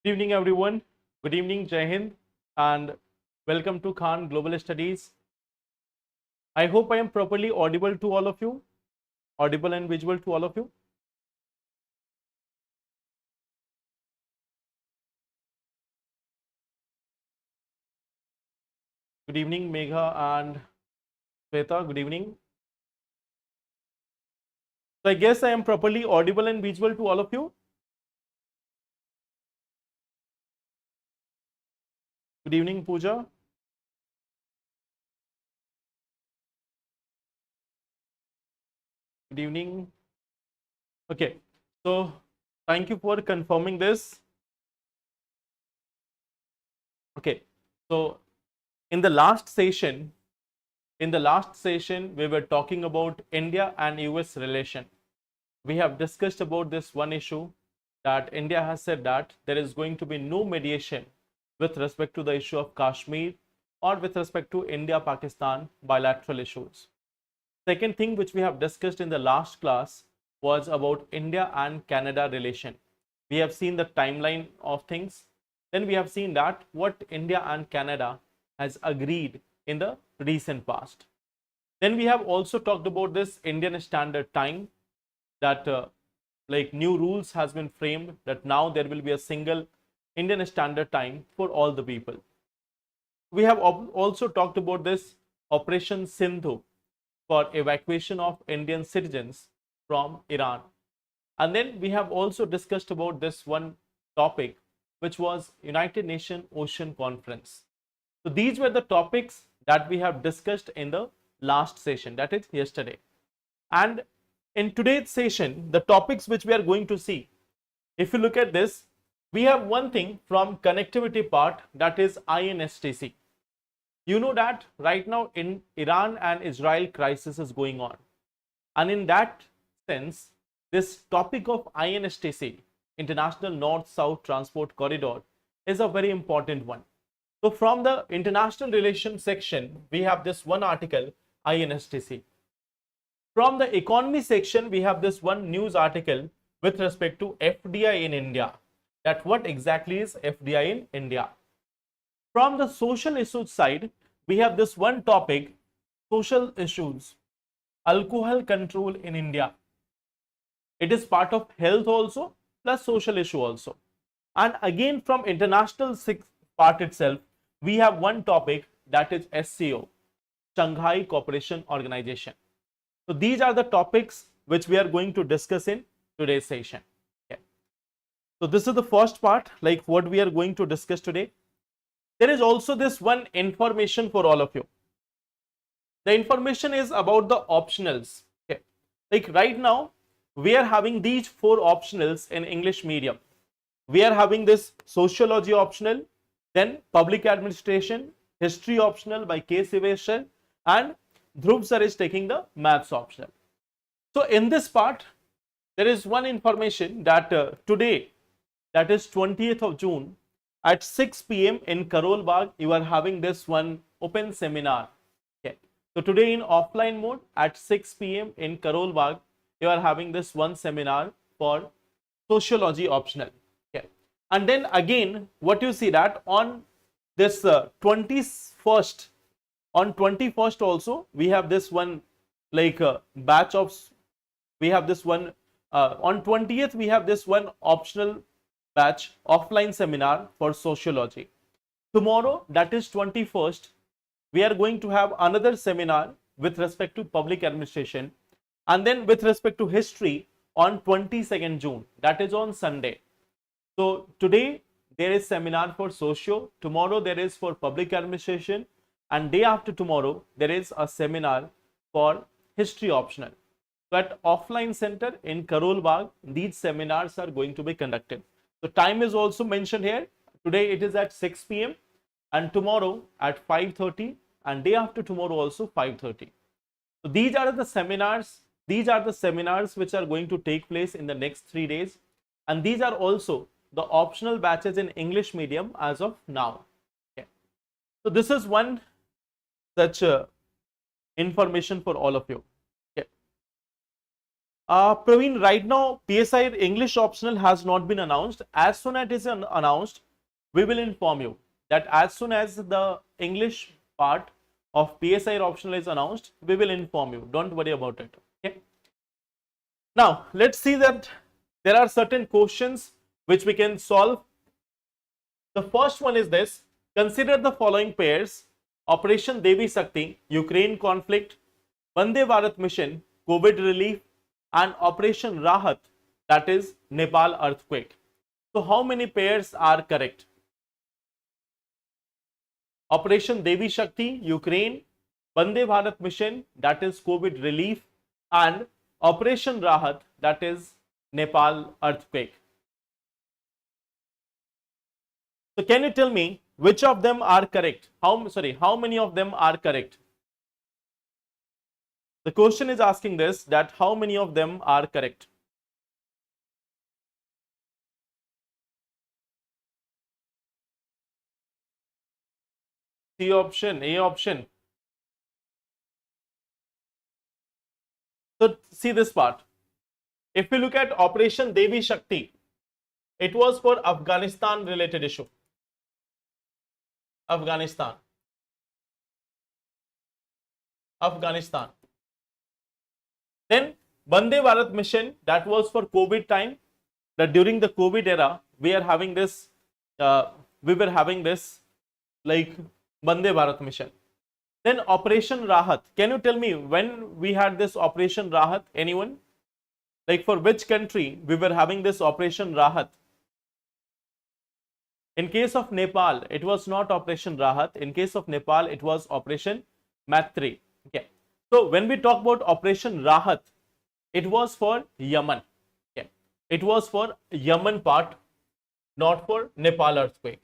Good evening, everyone. Good evening, Jai Hind, and welcome to Khan Global Studies. I hope I am properly audible to all of you, audible and visual to all of you. Good evening, Megha and Shweta. Good evening. So I guess I am properly audible and visual to all of you. Good evening, Pooja. Good evening. Okay, so thank you for confirming this. Okay, so in the last session, we were talking about India and US relation. We have discussed about this one issue that India has said that there is going to be no mediation with respect to the issue of Kashmir or with respect to India-Pakistan bilateral issues. Second thing which we have discussed in the last class was about India and Canada relation. We have seen the timeline of things. Then we have seen that what India and Canada has agreed in the recent past. Then we have also talked about this Indian Standard Time, that like new rules has been framed that now there will be a single Indian Standard Time for all the people. We have also talked about this Operation Sindhu for evacuation of Indian citizens from Iran. And then we have also discussed about this one topic, which was United Nations Ocean Conference. So these were the topics that we have discussed in the last session, that is yesterday. And in today's session, the topics which we are going to see, if you look at this, we have one thing from connectivity part, that is INSTC. You know that right now in Iran and Israel crisis is going on. And in that sense, this topic of INSTC, International North-South Transport Corridor, is a very important one. So from the international relations section, we have this one article, INSTC. From the economy section, we have this one news article with respect to FDI in India. That what exactly is FDI in India. From the social issues side, we have this one topic, social issues, alcohol control in India. It is part of health also, plus social issue also. And again from international part itself, we have one topic, that is SCO, Shanghai Cooperation Organization. So these are the topics which we are going to discuss in today's session. Okay. So this is the first part, like what we are going to discuss today. There is also this one information for all of you. The information is about the optionals. Okay. Like right now, we are having these 4 optionals in English medium. We are having this sociology optional, then public administration, history optional by K. Siveshwar, and Dhruv sir is taking the maths optional. So in this part, there is one information that today, that is 20th of June, at 6 p.m. in Karol Bagh, you are having this one open seminar. Okay. So today in offline mode at 6 p.m. in Karol Bagh, you are having this one seminar for sociology optional. Okay. And then again, what you see that on this 21st, on 21st also, we have this one like batch of, we have this one, on 20th, we have this one optional batch offline seminar for sociology. Tomorrow, that is 21st, we are going to have another seminar with respect to public administration, and then with respect to history on 22nd June, that is on Sunday. So today there is seminar for socio, tomorrow there is for public administration, and day after tomorrow there is a seminar for history optional. So at offline center in Karol Bagh, these seminars are going to be conducted. So time is also mentioned here. Today it is at 6 p.m. and tomorrow at 5:30, and day after tomorrow also 5:30. So these are the seminars. These are the seminars which are going to take place in the next 3 days, and these are also the optional batches in English medium as of now. Okay. So this is one such information for all of you. Okay. Praveen, right now PSI English optional has not been announced. As soon as it is announced, we will inform you that as soon as the English part of PSI optional is announced, we will inform you. Don't worry about it. Okay. Now let's see that there are certain questions which we can solve. The first one is this: consider the following pairs: Operation Devi Shakti, Ukraine conflict; Vande Bharat mission, COVID relief; and Operation Rahat, that is Nepal earthquake. So how many pairs are correct? Operation Devi Shakti, Ukraine; Vande Bharat mission, that is COVID relief; and Operation Rahat, that is Nepal earthquake. So can you tell me which of them are correct? How many of them are correct? The question is asking this, that how many of them are correct? C option, A option. So see this part. If we look at Operation Devi Shakti, it was for Afghanistan related issue. Afghanistan. Then Vande Bharat mission, that was for COVID time. That during the COVID era, we were having this like Vande Bharat mission. Then Operation Rahat. Can you tell me when we had this Operation Rahat? Anyone? Like for which country we were having this Operation Rahat? In case of Nepal, it was not Operation Rahat. In case of Nepal, it was Operation Maitri. Okay. So when we talk about Operation Rahat, it was for Yemen. Okay. It was for Yemen part, not for Nepal earthquake.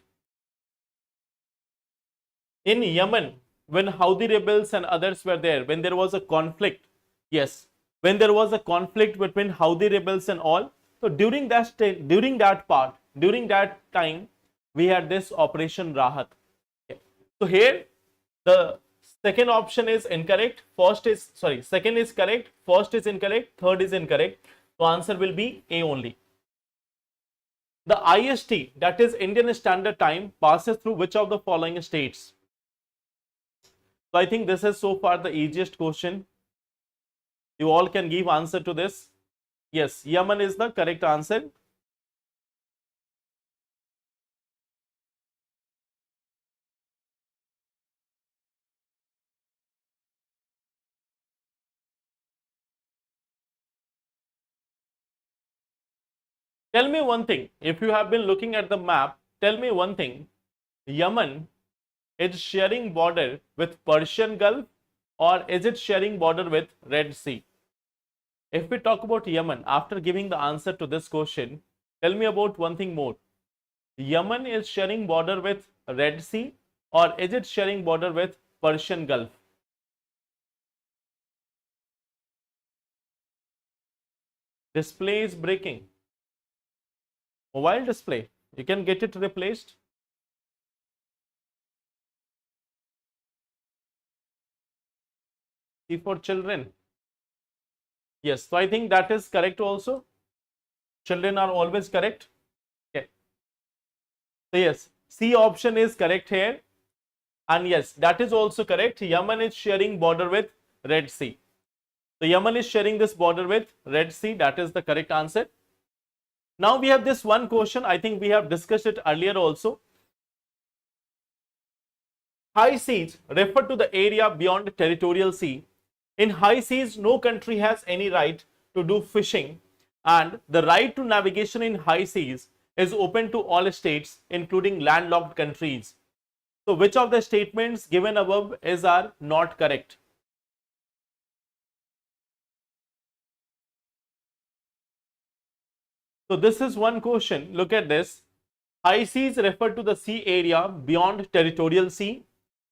In Yemen, when Houthi rebels and others were there, when there was a conflict, yes, when there was a conflict between Houthi rebels and all, so during that time, we had this Operation Rahat. Okay. So here, the second option is incorrect. Second is correct. First is incorrect. Third is incorrect. So answer will be A only. The IST, that is Indian Standard Time, passes through which of the following states? So I think this is so far the easiest question. You all can give answer to this. Yes, Yemen is the correct answer. Tell me one thing, if you have been looking at the map, tell me one thing. Yemen is sharing border with Persian Gulf, or is it sharing border with Red Sea? If we talk about Yemen, after giving the answer to this question, tell me about one thing more. Yemen is sharing border with Red Sea, or is it sharing border with Persian Gulf? Display is breaking. Mobile display, you can get it replaced. C for children. Yes, so I think that is correct also. Children are always correct. Okay. So yes, C option is correct here. And yes, that is also correct. Yemen is sharing border with Red Sea. So Yemen is sharing this border with Red Sea. That is the correct answer. Now we have this one question. I think we have discussed it earlier also. High seas refer to the area beyond territorial sea. In high seas, no country has any right to do fishing, and the right to navigation in high seas is open to all states, including landlocked countries. So which of the statements given above are not correct? So this is one question. Look at this. High seas refer to the sea area beyond territorial sea.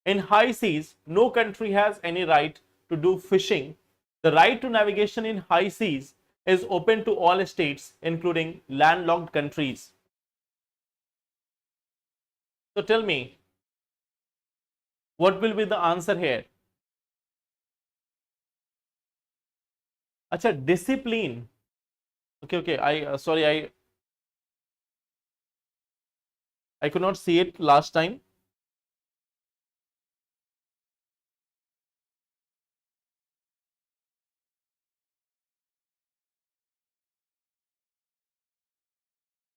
In high seas, no country has any right to do fishing. The right to navigation in high seas is open to all states, including landlocked countries. So tell me, what will be the answer here? अच्छा, discipline. Okay. Sorry, I could not see it last time.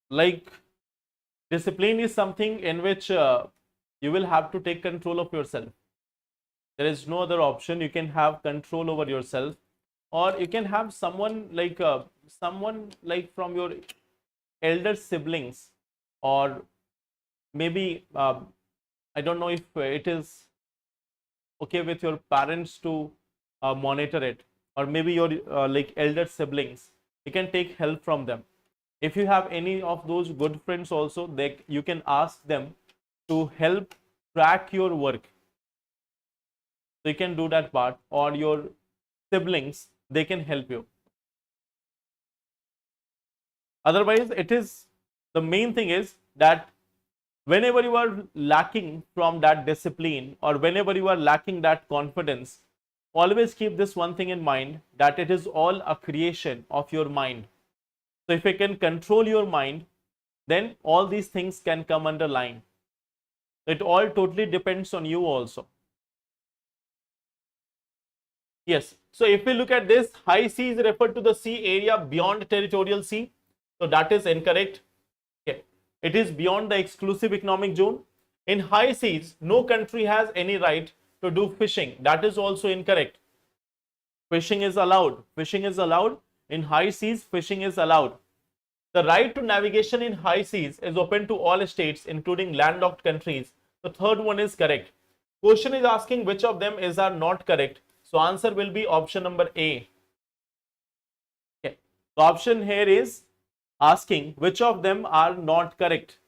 Like, discipline is something in which you will have to take control of yourself. There is no other option. You can have control over yourself, or you can have someone like from your elder siblings, or maybe I don't know if it is okay with your parents to monitor it, or maybe your like elder siblings. You can take help from them. If you have any of those good friends also, you can ask them to help track your work. So you can do that part, or your siblings, they can help you. Otherwise, it is, the main thing is that whenever you are lacking from that discipline, or whenever you are lacking that confidence, always keep this one thing in mind, that it is all a creation of your mind. So if you can control your mind, then all these things can come under line. It all totally depends on you also. Yes. So if we look at this, high seas refer to the sea area beyond territorial sea. So that is incorrect. Okay. It is beyond the exclusive economic zone. In high seas, no country has any right to do fishing. That is also incorrect. Fishing is allowed. Fishing is allowed. In high seas, fishing is allowed. The right to navigation in high seas is open to all states, including landlocked countries. The third one is correct. Question is asking which of them are not correct. So answer will be option number A. Okay. The option here is asking which of them are not correct.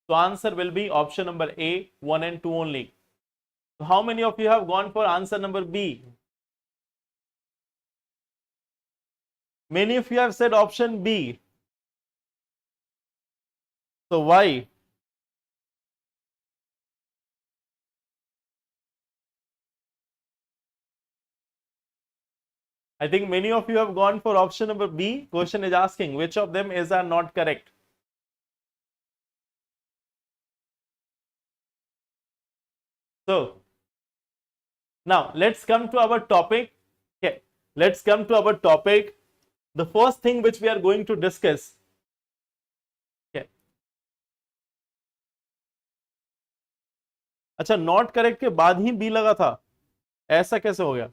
So answer will be option number A, 1 and 2 only. So how many of you have gone for answer number B? Many of you have said option B. So why? I think many of you have gone for option number B. Question is asking which of them are not correct. So now let's come to our topic. Okay, let's come to our topic. The first thing which we are going to discuss. Okay. अच्छा, not correct के बाद ही B लगा था, ऐसा कैसे हो गया?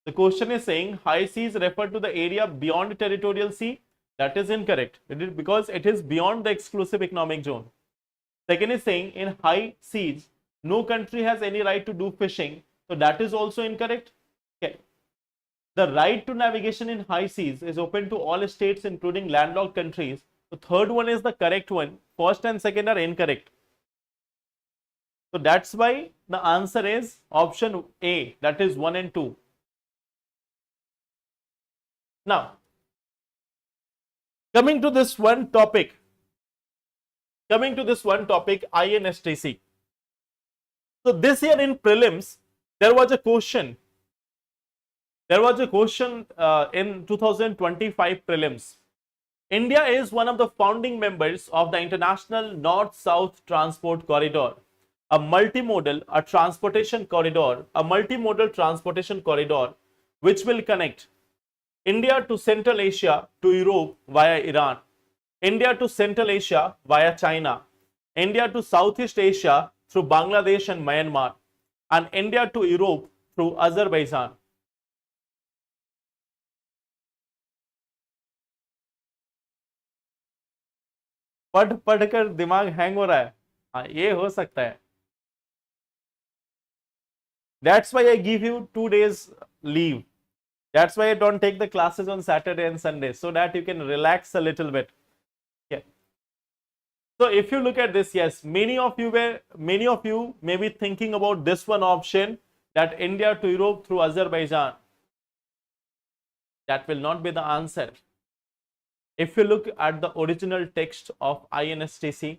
The question is saying high seas refer to the area beyond territorial sea. That is incorrect. It is because it is beyond the exclusive economic zone. Second is saying in high seas, no country has any right to do fishing. So that is also incorrect. Okay. The right to navigation in high seas is open to all states, including landlocked countries. The third one is the correct one. First and second are incorrect. So that's why the answer is option A, that is 1 and 2. Now, coming to this one topic, INSTC. So this year in prelims, there was a question. In 2025 prelims. India is one of the founding members of the International North-South Transport Corridor, a multimodal transportation corridor which will connect India to Central Asia to Europe via Iran, India to Central Asia via China, India to Southeast Asia through Bangladesh and Myanmar, and India to Europe through Azerbaijan. पढ़ पढ़कर दिमाग hang हो रहा है, हाँ ये हो सकता है. That's why I give you 2 days leave. That's why I don't take the classes on Saturday and Sunday, so that you can relax a little bit. Yeah. So if you look at this, yes, many of you may be thinking about this one option, that India to Europe through Azerbaijan. That will not be the answer. If you look at the original text of INSTC,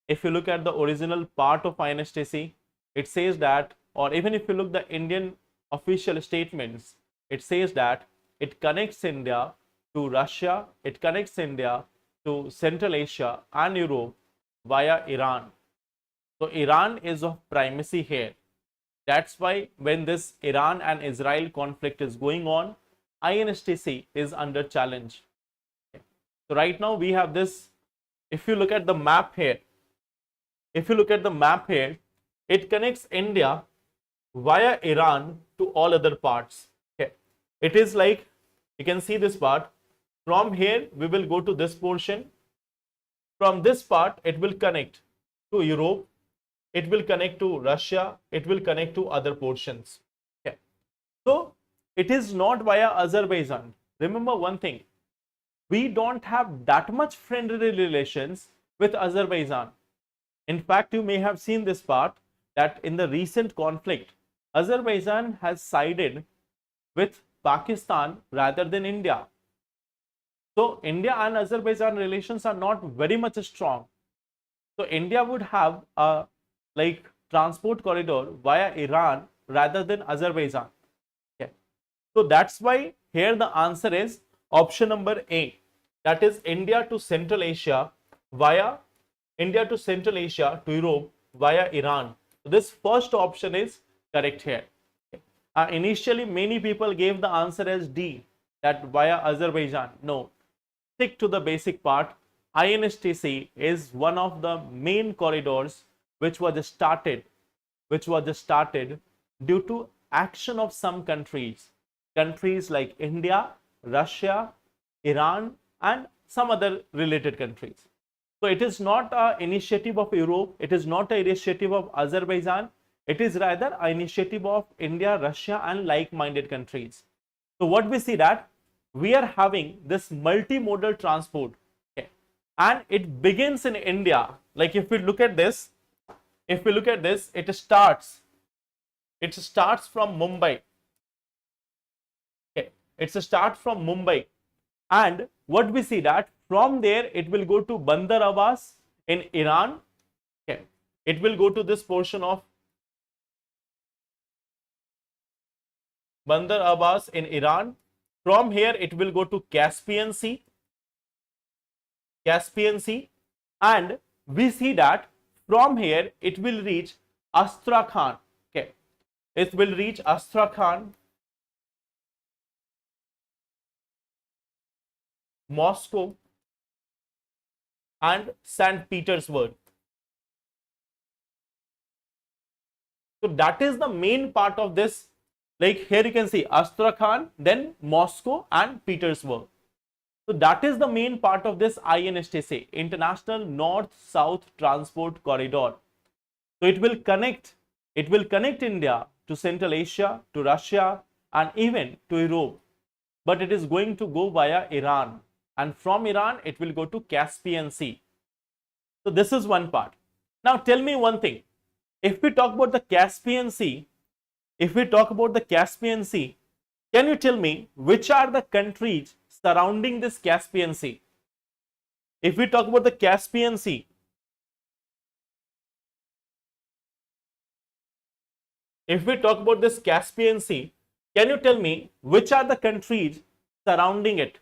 if you look at the original part of INSTC, it says that or even if you look the Indian official statements, it says that it connects India to Russia, it connects India to Central Asia and Europe via Iran. So Iran is of primacy here. That's why when this Iran and Israel conflict is going on, INSTC is under challenge. So right now we have this, if you look at the map here, it connects India via Iran to all other parts. Okay. It is like, you can see this part, from here we will go to this portion. From this part it will connect to Europe, it will connect to Russia, it will connect to other portions. Okay. So it is not via Azerbaijan. Remember one thing, we don't have that much friendly relations with Azerbaijan. In fact, you may have seen this part that in the recent conflict, Azerbaijan has sided with Pakistan rather than India. So India and Azerbaijan relations are not very much strong. So India would have a transport corridor via Iran rather than Azerbaijan. Okay. So that's why here the answer is option number A, that is India to Central Asia to Europe via Iran. So this first option is correct here. Okay. Initially many people gave the answer as D, that via Azerbaijan. No, stick to the basic part. INSTC is one of the main corridors which was started due to action of some countries like India, Russia, Iran and some other related countries. So it is not an initiative of Europe, it is not an initiative of Azerbaijan, it is rather an initiative of India, Russia and like-minded countries. So what we see that we are having this multimodal transport, okay, and it begins in India. Like if we look at this, it starts from Mumbai. Okay, it's a start from Mumbai, and what we see that from there it will go to Bandar Abbas in Iran. Okay, it will go to this portion of Bandar Abbas in Iran. From here it will go to Caspian Sea, and we see that from here it will reach Astrakhan. Okay, it will reach Astrakhan, Moscow and St. Petersburg. So that is the main part of this. Like here you can see Astrakhan, then Moscow and Petersburg. So that is the main part of this INSTC, International North-South Transport Corridor. So it will connect India to Central Asia, to Russia and even to Europe. But it is going to go via Iran, and from Iran it will go to Caspian Sea. So this is one part. Now tell me one thing, if we talk about the Caspian Sea, can you tell me which are the countries surrounding this Caspian Sea? If we talk about the Caspian Sea, can you tell me which are the countries surrounding it?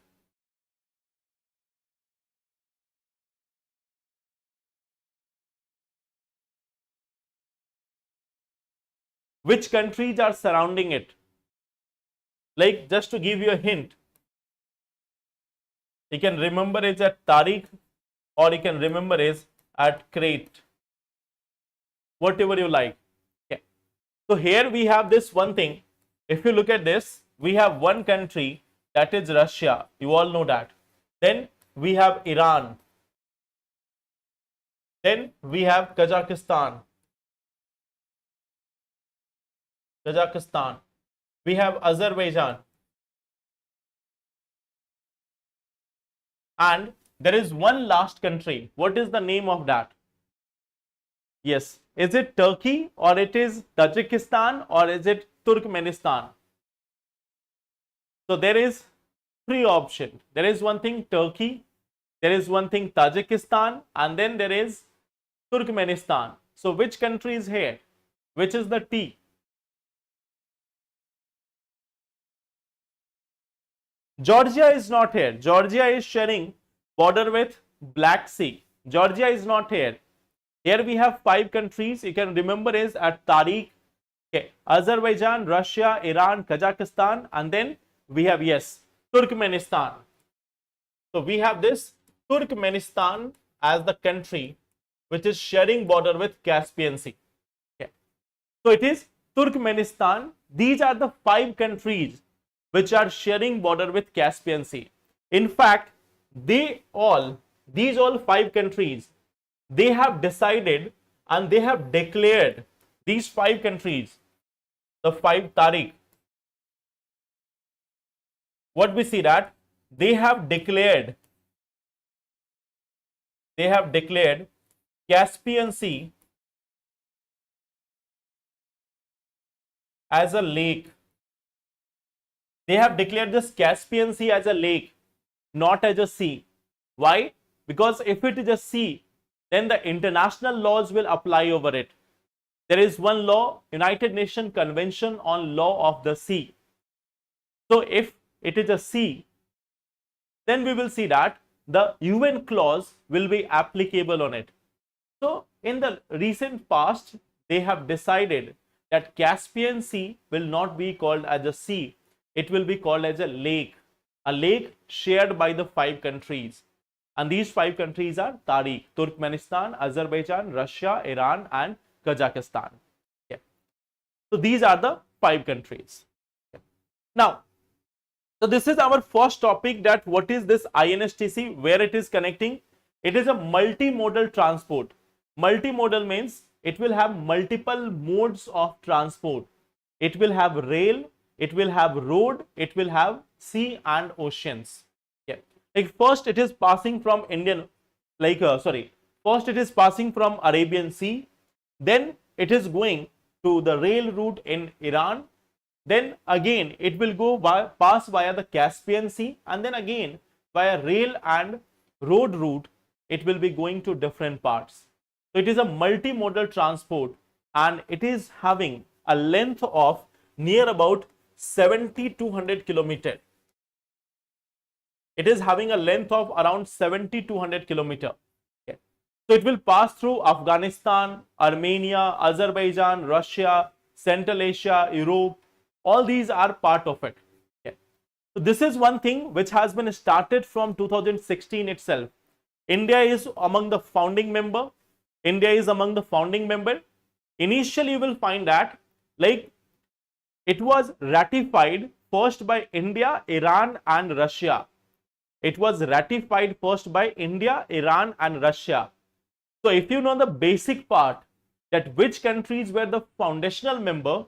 Which countries are surrounding it? Like just to give you a hint, you can remember it at Tariq or you can remember it at Crete, whatever you like. Okay. So here we have this one thing. If you look at this, we have one country, that is Russia. You all know that. Then we have Iran. Then we have Kazakhstan. We have Azerbaijan. And there is one last country. What is the name of that? Yes. Is it Turkey or it is Tajikistan or is it Turkmenistan? So there is three options. There is one thing Turkey, there is one thing Tajikistan, and then there is Turkmenistan. So which country is here? Which is the T? Georgia is not here. Georgia is sharing border with Black Sea. Georgia is not here. Here we have 5 countries. You can remember is at Tariq. Okay. Azerbaijan, Russia, Iran, Kazakhstan, and then we have, yes, Turkmenistan. So we have this Turkmenistan as the country which is sharing border with Caspian Sea. Okay. So it is Turkmenistan. These are the 5 countries which are sharing border with Caspian Sea. In fact, these all 5 countries, they have decided and they have declared, these 5 countries, the 5 Tariq, what we see that they have declared Caspian Sea as a lake. They have declared this Caspian Sea as a lake, not as a sea. Why? Because if it is a sea, then the international laws will apply over it. There is one law, United Nations Convention on Law of the Sea. So if it is a sea, then we will see that the UN clause will be applicable on it. So in the recent past, they have decided that Caspian Sea will not be called as a sea. It will be called as a lake shared by the 5 countries. And these 5 countries are Tariq, Turkmenistan, Azerbaijan, Russia, Iran, and Kazakhstan. Okay. So these are the 5 countries. Okay. Now, so this is our first topic, that what is this INSTC, where it is connecting. It is a multimodal transport. Multimodal means it will have multiple modes of transport. It will have rail, it will have road, it will have sea and oceans. Okay. Like first it is passing from first it is passing from Arabian Sea, then it is going to the rail route in Iran, then again it will go pass via the Caspian Sea, and then again via rail and road route it will be going to different parts. So it is a multimodal transport, and it is having a length of near about 7,200 kilometer. It is having a length of around 7,200 kilometer. Okay. So it will pass through Afghanistan, Armenia, Azerbaijan, Russia, Central Asia, Europe. All these are part of it. Okay. So this is one thing which has been started from 2016 itself. India is among the founding member. Initially, you will find that like it was ratified first by India, Iran, and Russia. It was ratified first by India, Iran, and Russia. So if you know the basic part, that which countries were the foundational member,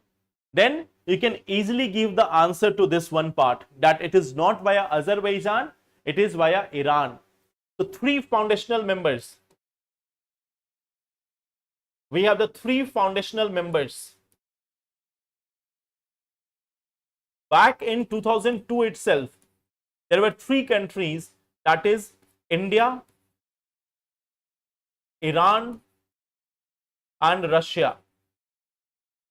then you can easily give the answer to this one part, that it is not via Azerbaijan, it is via Iran. So 3 foundational members. We have the 3 foundational members. Back in 2002 itself, there were 3 countries, that is India, Iran, and Russia.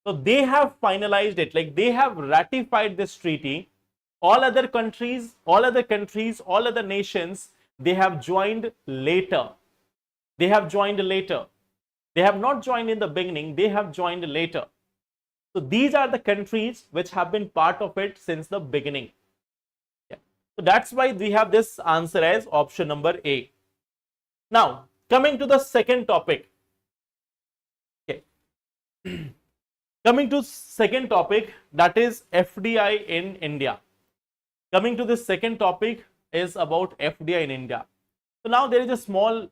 So they have finalized it, like they have ratified this treaty. All other countries, all other nations, they have joined later. They have not joined in the beginning, they have joined later. So these are the countries which have been part of it since the beginning. Yeah. So that's why we have this answer as option number A. Now, coming to the second topic. Okay. Coming to second topic, that is FDI in India. Coming to this second topic is about FDI in India. So now there is a small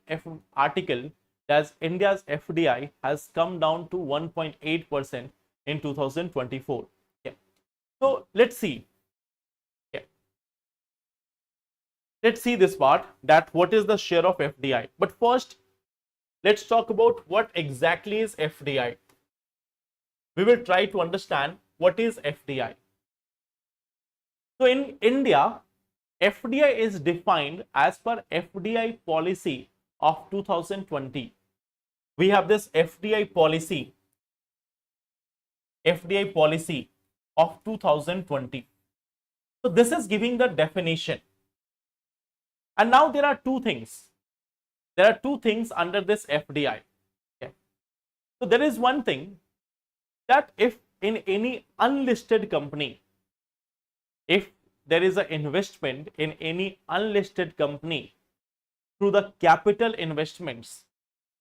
article that India's FDI has come down to 1.8% in 2024. Okay. So let's see. Okay. Let's see this part, that what is the share of FDI. But first, let's talk about what exactly is FDI. We will try to understand what is FDI. So in India, FDI is defined as per FDI policy of 2020. We have this FDI policy of 2020. So this is giving the definition. And now there are two things. There are two things under this FDI. Okay. So there is one thing that if in any unlisted company, if there is an investment in any unlisted company through the capital investments,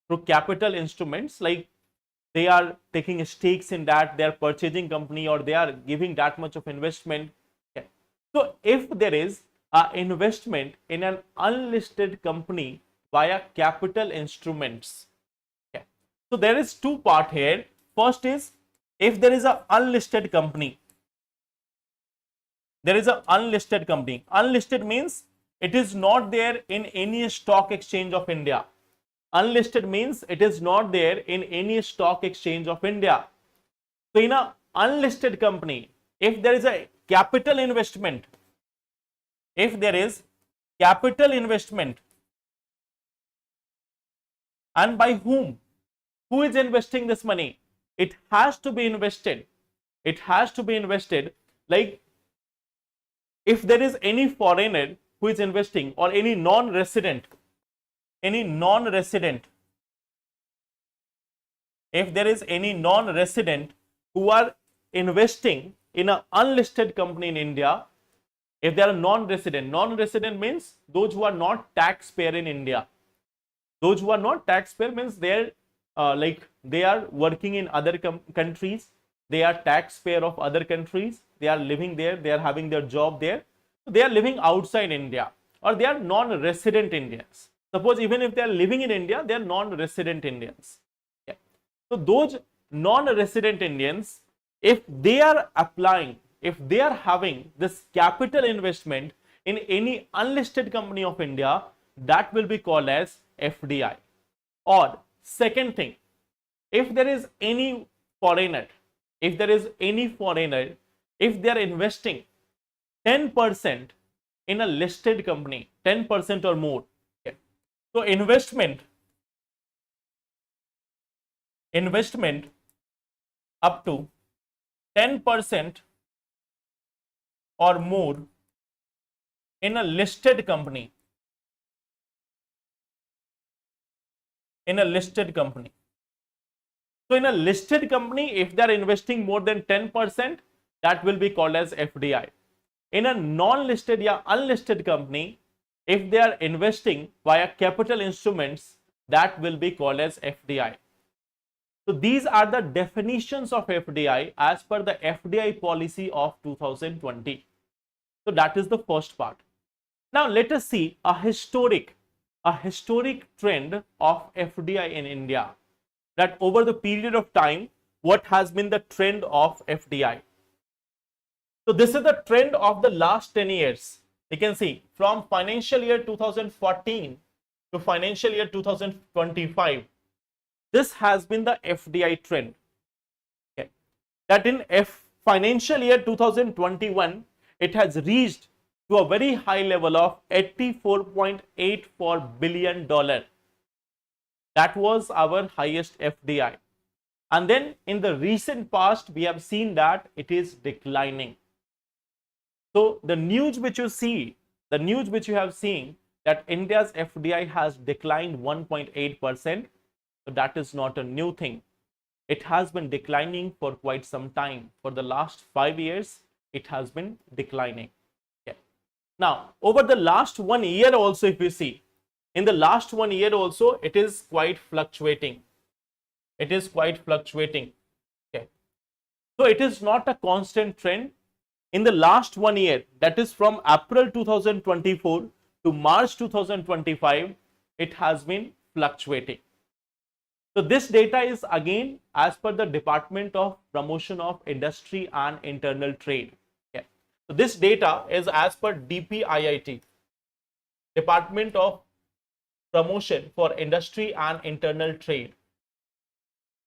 through capital instruments, like they are taking stakes in that, they are purchasing company, or they are giving that much of investment. Okay. So if there is an investment in an unlisted company via capital instruments, okay. So there is two part here. First is, if there is an unlisted company, there is an unlisted company. Unlisted means it is not there in any stock exchange of India. Unlisted means it is not there in any stock exchange of India. So in an unlisted company, if there is a capital investment, if there is capital investment, and by whom? Who is investing this money? It has to be invested. It has to be invested. Like if there is any foreigner who is investing, or any non-resident, if there is any non-resident who are investing in an unlisted company in India, if they are non-resident means those who are not taxpayer in India. Those who are not taxpayer means they are like they are working in other countries, they are taxpayer of other countries, they are living there, they are having their job there, they are living outside India, or they are non-resident Indians. Suppose even if they are living in India, they are non-resident Indians. Okay. So those non-resident Indians, if they are applying, if they are having this capital investment in any unlisted company of India, that will be called as FDI. Or second thing, if there is any foreigner, if they are investing 10% in a listed company, 10% or more. Okay. So investment up to 10% or more in a listed company, So in a listed company, if they are investing more than 10%, that will be called as FDI. In a non-listed or unlisted company, if they are investing via capital instruments, that will be called as FDI. So these are the definitions of FDI as per the FDI policy of 2020. So that is the first part. Now let us see a historic trend of FDI in India, that over the period of time, what has been the trend of FDI. So this is the trend of the last 10 years. You can see from financial year 2014 to financial year 2025, this has been the FDI trend. Okay. That in financial year 2021, it has reached to a very high level of $84.84 billion. That was our highest FDI. And then in the recent past, we have seen that it is declining. So the news which you have seen, that India's FDI has declined 1.8%. So that is not a new thing. It has been declining for quite some time. For the last 5 years, it has been declining. Okay. Now, over the last 1 year also, if you see, in the last 1 year also, it is quite fluctuating. Okay. So it is not a constant trend. In the last 1 year, that is from April 2024 to March 2025, it has been fluctuating. So this data is again as per the Department of Promotion of Industry and Internal Trade. Okay. So this data is as per DPIIT, Department of Promotion for Industry and Internal Trade.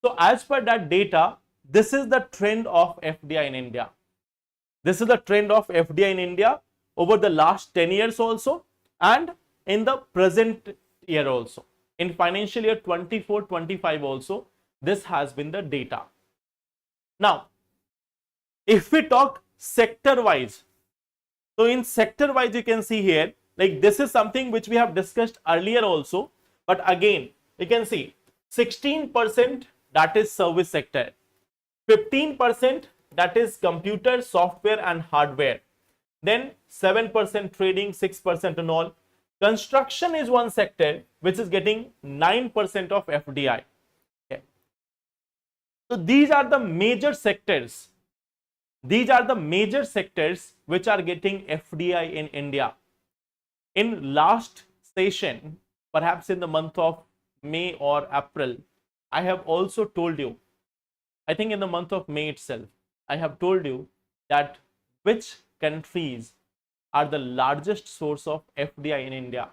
So as per that data, this is the trend of FDI in India. This is the trend of FDI in India over the last 10 years also, and in the present year also. In financial year 24-25 also, this has been the data. Now, if we talk sector wise, So in sector wise, you can see here, like this is something which we have discussed earlier also, but again, you can see 16% that is service sector, 15% that is computer, software and hardware, then 7% trading, 6% and all. Construction is one sector which is getting 9% of FDI. Okay. So these are the major sectors. These are the major sectors which are getting FDI in India. In last session, perhaps in the month of May or April, I have also told you, I think in the month of May itself, I have told you that which countries are the largest source of FDI in India.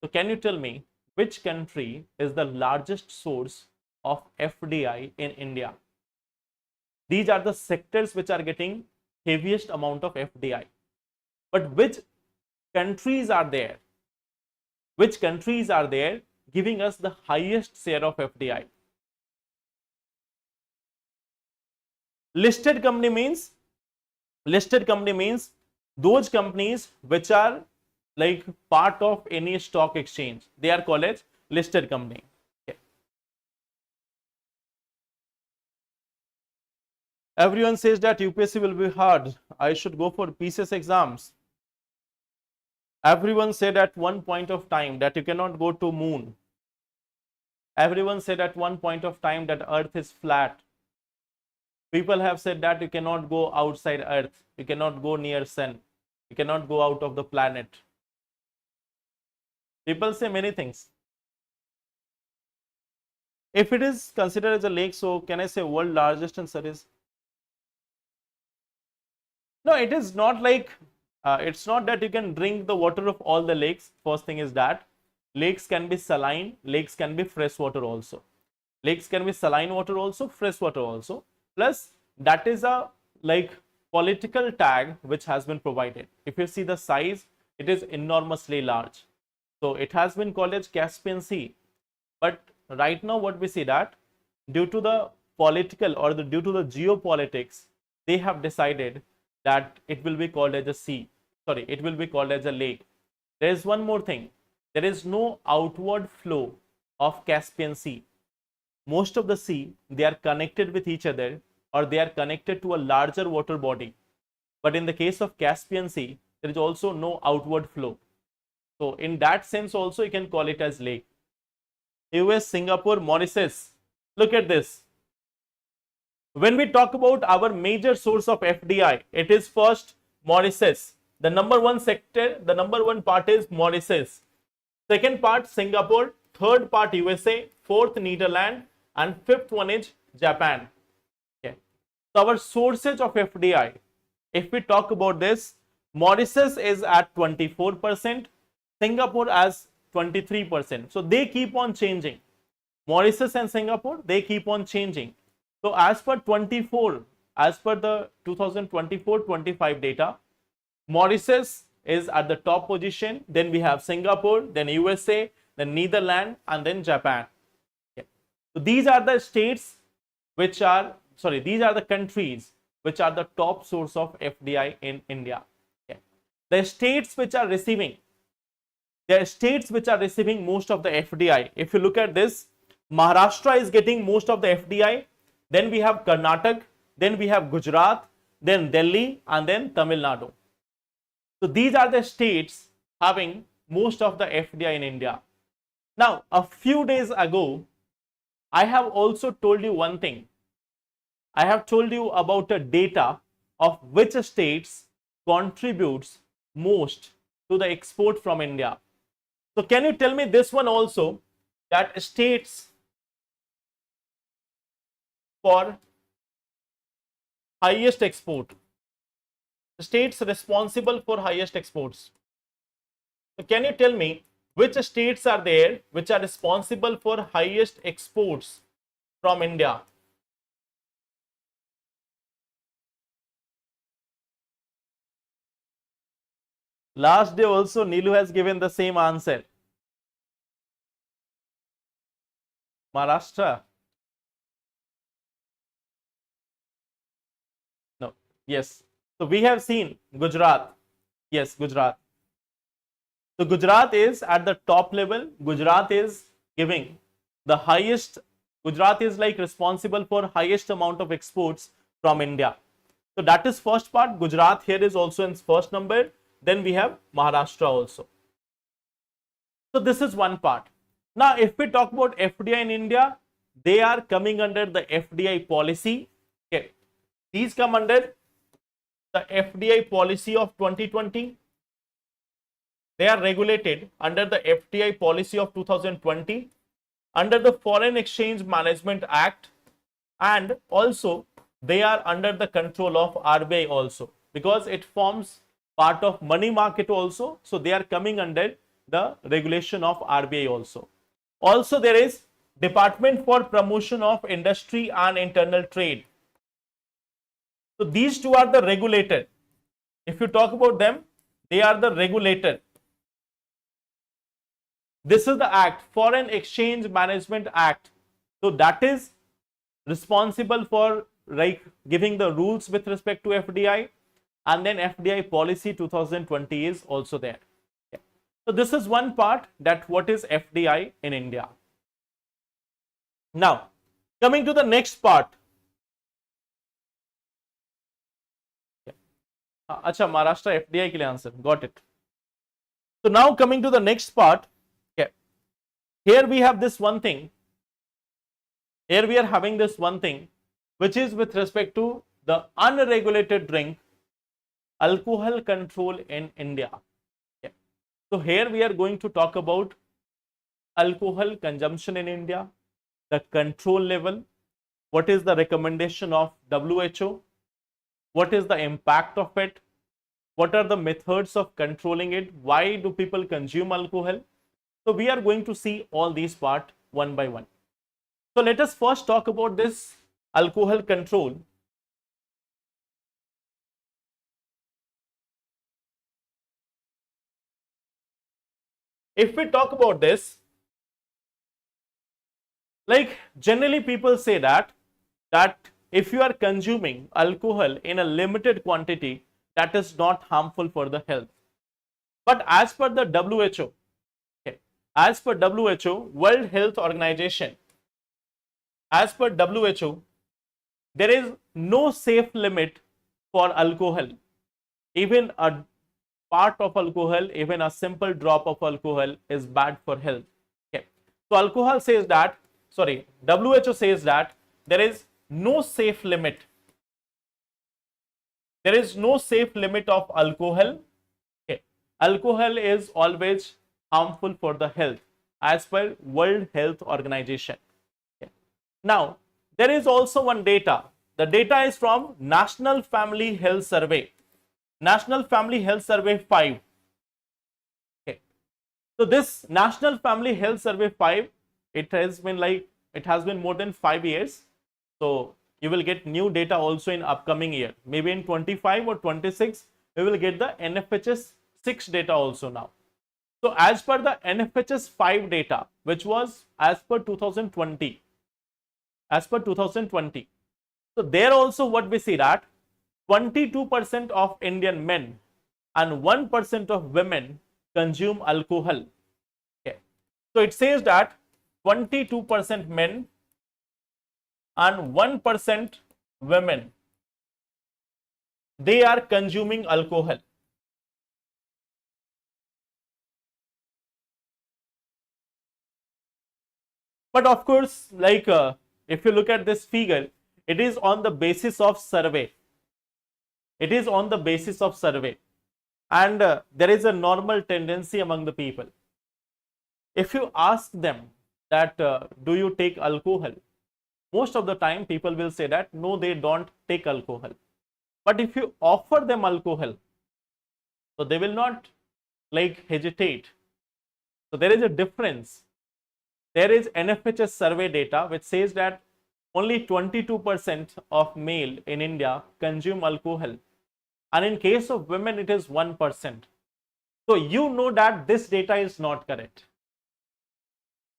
So can you tell me which country is the largest source of FDI in India? These are the sectors which are getting heaviest amount of FDI. But which countries are there? Which countries are there giving us the highest share of FDI? Listed company means those companies which are like part of any stock exchange. They are called as listed company. Okay. Everyone says that UPSC will be hard. I should go for PCS exams. Everyone said at one point of time that you cannot go to moon. Everyone said at one point of time that earth is flat. People have said that you cannot go outside earth, you cannot go near sun, you cannot go out of the planet. People say many things. If it is considered as a lake, so can I say world largest in studies? No, it is not like, it's not that you can drink the water of all the lakes. First thing is that lakes can be saline, lakes can be fresh water also. Lakes can be saline water also, fresh water also. Plus, that is a like political tag which has been provided. If you see the size, it is enormously large. So it has been called as Caspian Sea. But right now what we see that due to the political or due to the geopolitics, they have decided that it will be called as a sea. Sorry, it will be called as a lake. There is one more thing. There is no outward flow of Caspian Sea. Most of the sea, they are connected with each other or they are connected to a larger water body. But in the case of Caspian Sea, there is also no outward flow. So in that sense also you can call it as lake. US, Singapore, Mauritius. Look at this. When we talk about our major source of FDI, it is first Mauritius. The number one sector, the number one part is Mauritius. Second part Singapore, third part USA, fourth Netherlands, and fifth one is Japan. Okay. So our sources of FDI, if we talk about this, Mauritius is at 24%, Singapore as 23%. So they keep on changing. Mauritius and Singapore, they keep on changing. So as per the 2024-25 data, Mauritius is at the top position. Then we have Singapore, then USA, then Netherlands, and then Japan. Okay. So these are the states which are, sorry, these are the countries which are the top source of FDI in India. Okay. The states which are receiving, most of the FDI. If you look at this, Maharashtra is getting most of the FDI. Then we have Karnataka, then we have Gujarat, then Delhi, and then Tamil Nadu. So these are the states having most of the FDI in India. Now, a few days ago, I have also told you one thing. I have told you about the data of which states contributes most to the export from India. So can you tell me this one also, that states for highest export, states responsible for highest exports. So can you tell me which states are there which are responsible for highest exports from India? Last day also Neelu has given the same answer. Maharashtra. No. Yes. So we have seen Gujarat. Yes, Gujarat. So Gujarat is at the top level. Gujarat is giving the highest. Gujarat is like responsible for highest amount of exports from India. So that is first part. Gujarat here is also in first number. Then we have Maharashtra also. So this is one part. Now, if we talk about FDI in India, they are coming under the FDI policy. Okay, these come under the FDI policy of 2020. They are regulated under the FDI policy of 2020, under the Foreign Exchange Management Act, and also they are under the control of RBI also, because it forms part of money market also. So they are coming under the regulation of RBI also. Also there is Department for Promotion of Industry and Internal Trade. So these two are the regulator. If you talk about them, they are the regulator. This is the act, Foreign Exchange Management Act. So that is responsible for like giving the rules with respect to FDI, and then FDI policy 2020 is also there. Yeah. So this is one part, that what is FDI in India. Now coming to the next part. Acha, Maharashtra FDI ke liye answer, got it. So now coming to the next part. Here we have this one thing. Here we are having this one thing, which is with respect to the unregulated drink alcohol control in India. Okay. So here we are going to talk about alcohol consumption in India, the control level, what is the recommendation of WHO, what is the impact of it, what are the methods of controlling it, why do people consume alcohol. So we are going to see all these part one by one. So let us first talk about this alcohol control. If we talk about this, like generally people say that if you are consuming alcohol in a limited quantity, that is not harmful for the health. But as per the WHO, as per WHO, World Health Organization, as per WHO, there is no safe limit for alcohol. Even a part of alcohol, even a simple drop of alcohol is bad for health. Okay. So alcohol says that, sorry, WHO says that there is no safe limit. There is no safe limit of alcohol. Okay. Alcohol is always harmful for the health as per World Health Organization. Okay. Now, there is also one data. The data is from National Family Health Survey. National Family Health Survey 5. Okay. So this National Family Health Survey 5, it has been more than 5 years. So you will get new data also in upcoming year. Maybe in 25 or 26, we will get the NFHS 6 data also now. So as per the NFHS 5 data, which was as per 2020, so there also what we see that 22% of Indian men and 1% of women consume alcohol. Okay. So it says that 22% men and 1% women, they are consuming alcohol. But of course, like if you look at this figure, it is on the basis of survey. It is on the basis of survey. And there is a normal tendency among the people. If you ask them that do you take alcohol, most of the time people will say that no, they don't take alcohol. But if you offer them alcohol, so they will not like hesitate. So there is a difference. There is NFHS survey data which says that only 22% of male in India consume alcohol, and in case of women it is 1%. So you know that this data is not correct.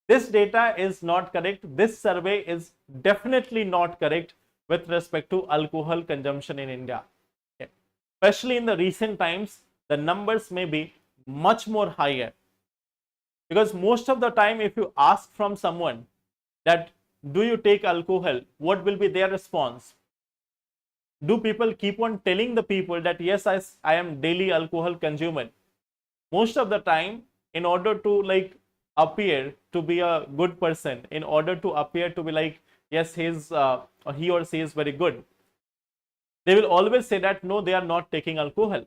This data is not correct. This survey is definitely not correct with respect to alcohol consumption in India. Okay. Especially in the recent times, the numbers may be much more higher. Because most of the time, if you ask from someone that do you take alcohol, what will be their response? Do people keep on telling the people that yes, I am daily alcohol consumer? Most of the time, in order to like appear to be a good person, in order to appear to be like yes, he or she is very good, they will always say that no, they are not taking alcohol.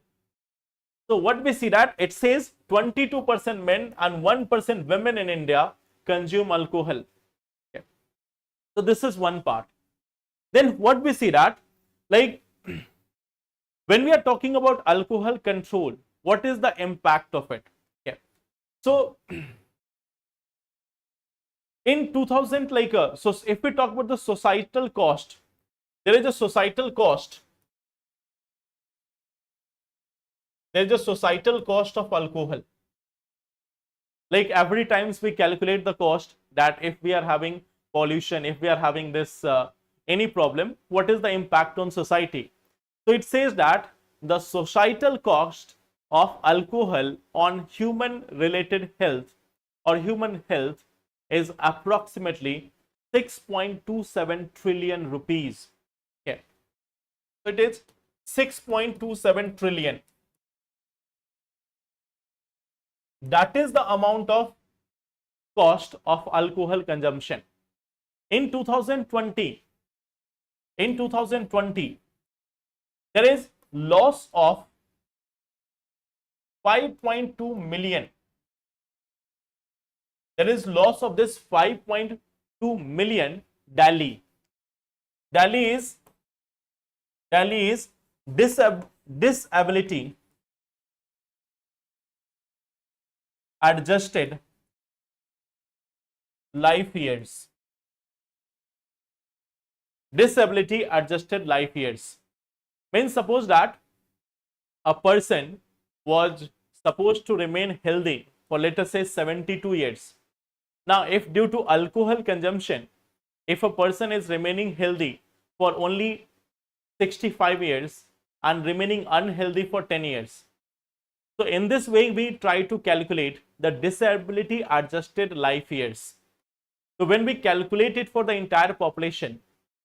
So what we see that it says 22% men and 1% women in India consume alcohol. Okay. So this is one part. Then what we see that like when we are talking about alcohol control, what is the impact of it? Okay. So in 2000 so if we talk about the societal cost, there is a societal cost. There is a societal cost of alcohol. Like every times we calculate the cost, that if we are having pollution, if we are having this any problem, what is the impact on society? So it says that the societal cost of alcohol on human related health or human health is approximately 6.27 trillion rupees. Okay. So it is 6.27 trillion. That is the amount of cost of alcohol consumption. In 2020, there is loss of 5.2 million. There is loss of this 5.2 million Delhi. Delhi is disability adjusted life years. Disability adjusted life years means suppose that a person was supposed to remain healthy for let us say 72 years. Now if due to alcohol consumption, if a person is remaining healthy for only 65 years and remaining unhealthy for 10 years. So in this way, we try to calculate the disability adjusted life years. So when we calculate it for the entire population,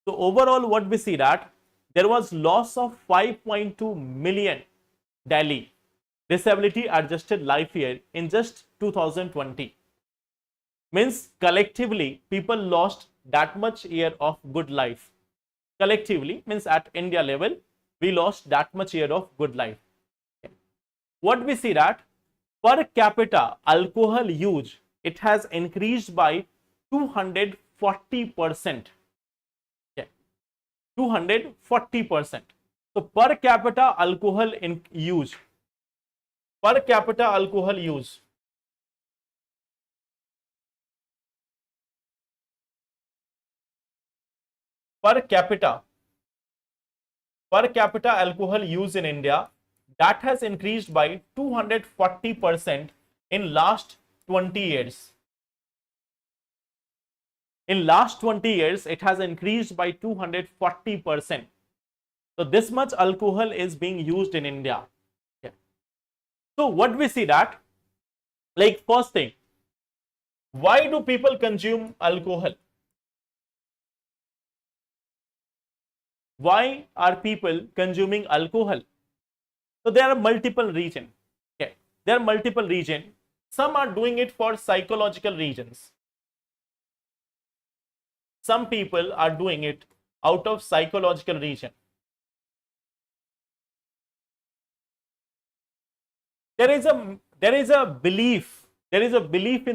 so overall what we see that there was loss of 5.2 million Delhi disability adjusted life year in just 2020. Means collectively people lost that much year of good life. Collectively means at India level, we lost that much year of good life. What we see that per capita alcohol use, it has increased by 240%. Okay. 240%. So per capita alcohol use. Per capita alcohol use. Per capita alcohol use in India, that has increased by 240% in last 20 years. In last 20 years, it has increased by 240%. So this much alcohol is being used in India. Okay. So what we see that, like first thing, why do people consume alcohol? Why are people consuming alcohol? So there are multiple reasons. Okay. There are multiple reasons. Some are doing it for psychological reasons. Some people are doing it out of psychological reason. There is a belief in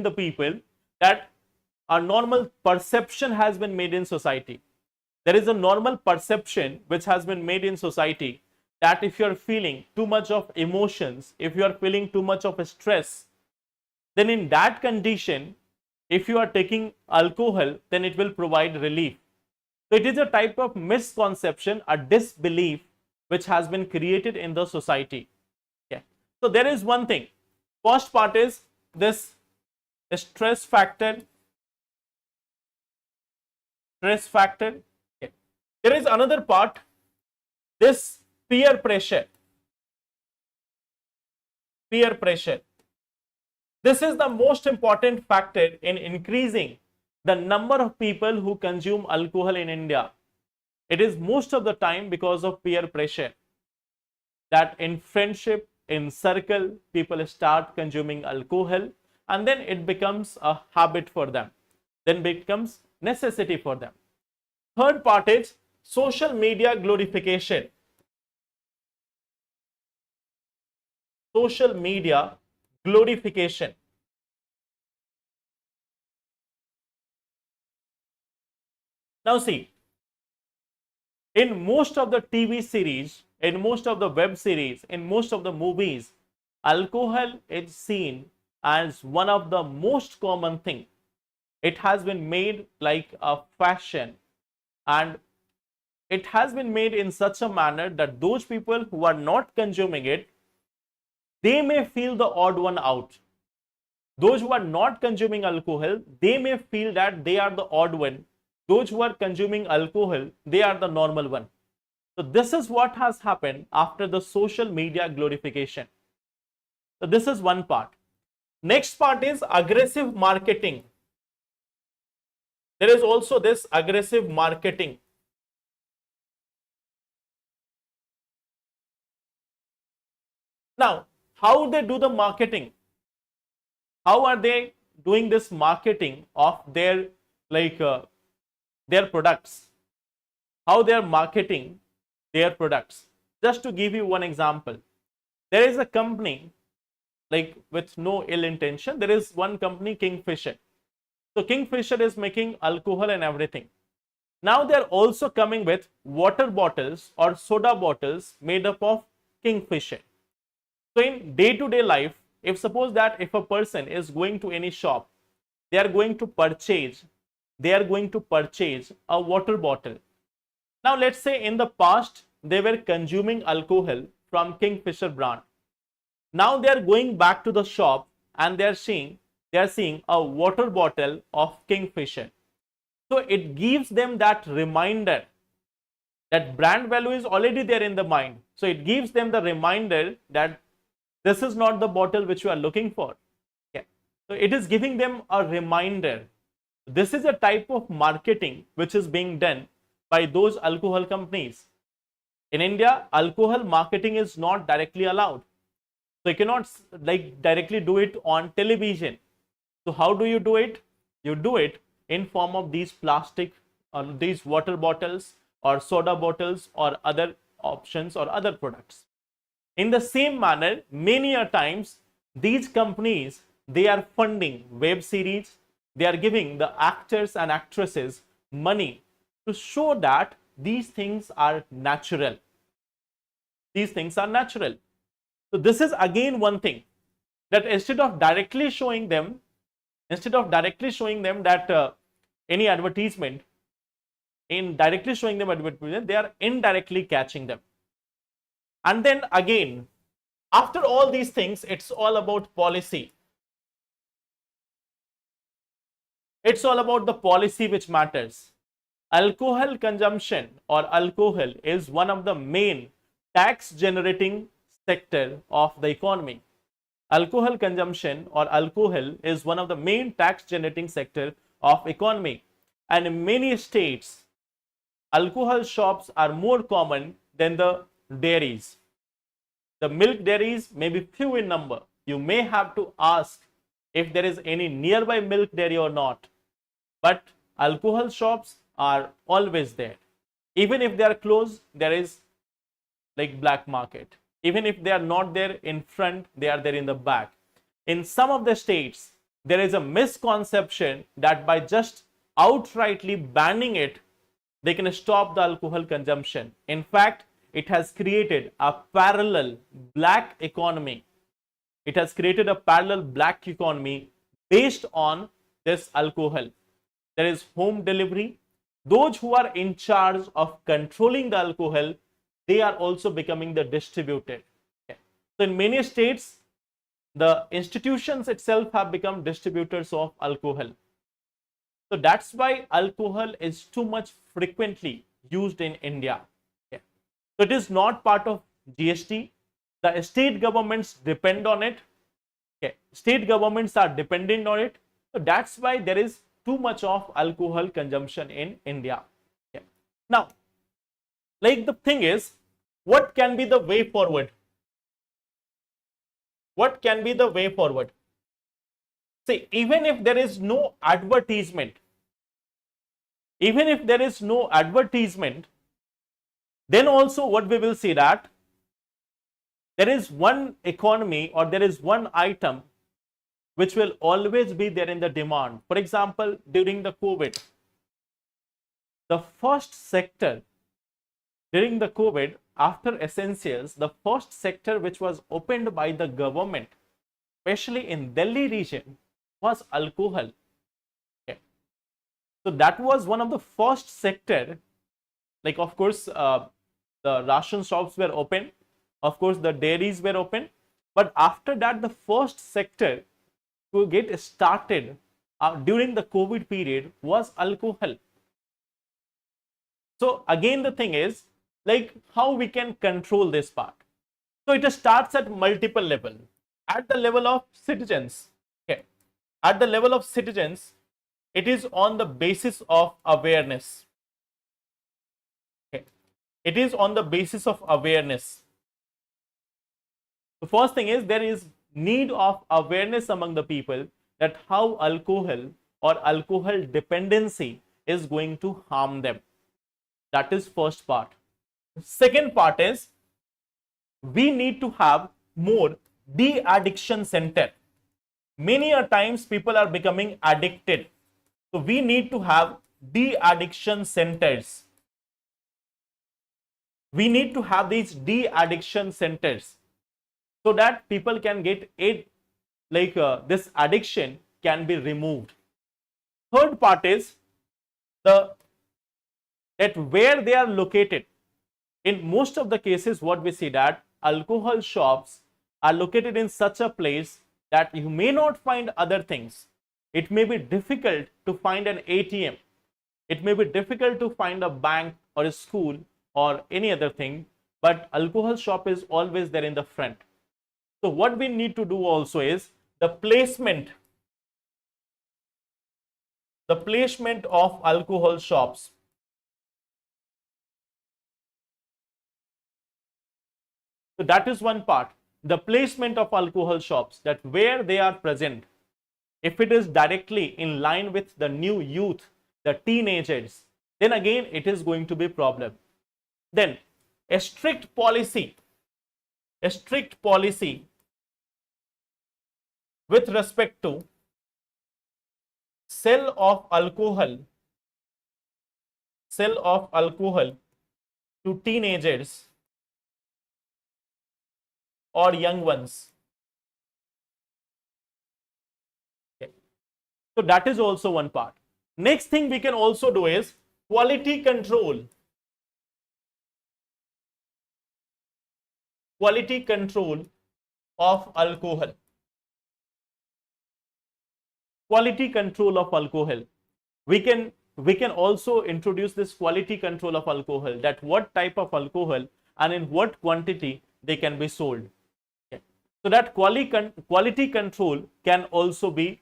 the people that a normal perception has been made in society. There is a normal perception which has been made in society that if you are feeling too much of emotions, if you are feeling too much of stress, then in that condition, if you are taking alcohol, then it will provide relief. So it is a type of misconception, a disbelief which has been created in the society. Okay. So there is one thing. First part is this stress factor. Okay. There is another part, this peer pressure. Peer pressure. This is the most important factor in increasing the number of people who consume alcohol in India. It is most of the time because of peer pressure, that in friendship, in circle, people start consuming alcohol, and then it becomes a habit for them, then becomes necessity for them. Third part is social media glorification. Social media glorification. Now see, in most of the TV series, in most of the web series, in most of the movies, alcohol is seen as one of the most common thing. It has been made like a fashion, and it has been made in such a manner that those people who are not consuming it, they may feel the odd one out. Those who are not consuming alcohol, they may feel that they are the odd one. Those who are consuming alcohol, they are the normal one. So this is what has happened after the social media glorification. So this is one part. Next part is aggressive marketing. There is also this aggressive marketing. Now, how they do the marketing? How are they doing this marketing of their their products? How they are marketing their products? Just to give you one example, there is a company, like with no ill intention, there is one company, Kingfisher. So Kingfisher is making alcohol and everything. Now they are also coming with water bottles or soda bottles made up of Kingfisher. So in day-to-day life, if suppose that if a person is going to any shop, they are going to purchase a water bottle. Now let's say in the past they were consuming alcohol from Kingfisher brand. Now they are going back to the shop and they are seeing a water bottle of Kingfisher. So it gives them that reminder, that brand value is already there in the mind. So it gives them the reminder that this is not the bottle which you are looking for. Okay. So it is giving them a reminder. This is a type of marketing which is being done by those alcohol companies. In India, alcohol marketing is not directly allowed. So you cannot directly do it on television. So how do you do it? You do it in form of these plastic, these water bottles or soda bottles or other options or other products. In the same manner, many a times these companies, they are funding web series, they are giving the actors and actresses money to show that these things are natural. These things are natural. So this is again one thing, that instead of directly showing them that any advertisement, they are indirectly catching them. And then again, after all these things, it's all about policy. It's all about the policy which matters. Alcohol consumption or alcohol is one of the main tax generating sector of the economy. Alcohol consumption or alcohol is one of the main tax generating sector of economy. And in many states, alcohol shops are more common than the dairies. The milk dairies may be few in number. You may have to ask if there is any nearby milk dairy or not. But alcohol shops are always there. Even if they are closed, there is like black market. Even if they are not there in front, they are there in the back. In some of the states, there is a misconception that by just outrightly banning it, they can stop the alcohol consumption. In fact, it has created a parallel black economy. It has created a parallel black economy based on this alcohol. There is home delivery. Those who are in charge of controlling the alcohol, they are also becoming the distributor. Okay. So in many states, the institutions itself have become distributors of alcohol. So that's why alcohol is too much frequently used in India. Okay. So it is not part of GST. The state governments depend on it. Okay, state governments are dependent on it. So that's why there is too much of alcohol consumption in India. Okay. Now, like the thing is, what can be the way forward? What can be the way forward? See, even if there is no advertisement, even if there is no advertisement, then also what we will see that there is one economy or there is one item which will always be there in the demand. For example, during the COVID, the first sector during the COVID, after essentials, the first sector which was opened by the government, especially in Delhi region, was alcohol. Okay. So that was one of the first sector. Like, of course, the ration shops were open. Of course, the dairies were open. But after that, the first sector to get started during the COVID period was alcohol. So again, the thing is, like, how we can control this part. So it starts at multiple level. At the level of citizens, okay, at the level of citizens, it is on the basis of awareness. Okay, it is on the basis of awareness. The first thing is there is need of awareness among the people that how alcohol or alcohol dependency is going to harm them. That is first part. Second part is we need to have more de-addiction center. Many a times people are becoming addicted. So we need to have de-addiction centers. We need to have these de-addiction centers so that people can get it, like this addiction can be removed. Third part is that where they are located. In most of the cases, what we see that alcohol shops are located in such a place that you may not find other things. It may be difficult to find an ATM. It may be difficult to find a bank or a school or any other thing, but alcohol shop is always there in the front. So what we need to do also is the placement of alcohol shops. So that is one part. The placement of alcohol shops, that where they are present. If it is directly in line with the new youth, the teenagers, then again it is going to be a problem. Then a strict policy with respect to sale of alcohol to teenagers or young ones. Okay. So that is also one part. Next thing we can also do is quality control. Quality control of alcohol. Quality control of alcohol. We can also introduce this quality control of alcohol, that what type of alcohol and in what quantity they can be sold. Okay. So that quality control can also be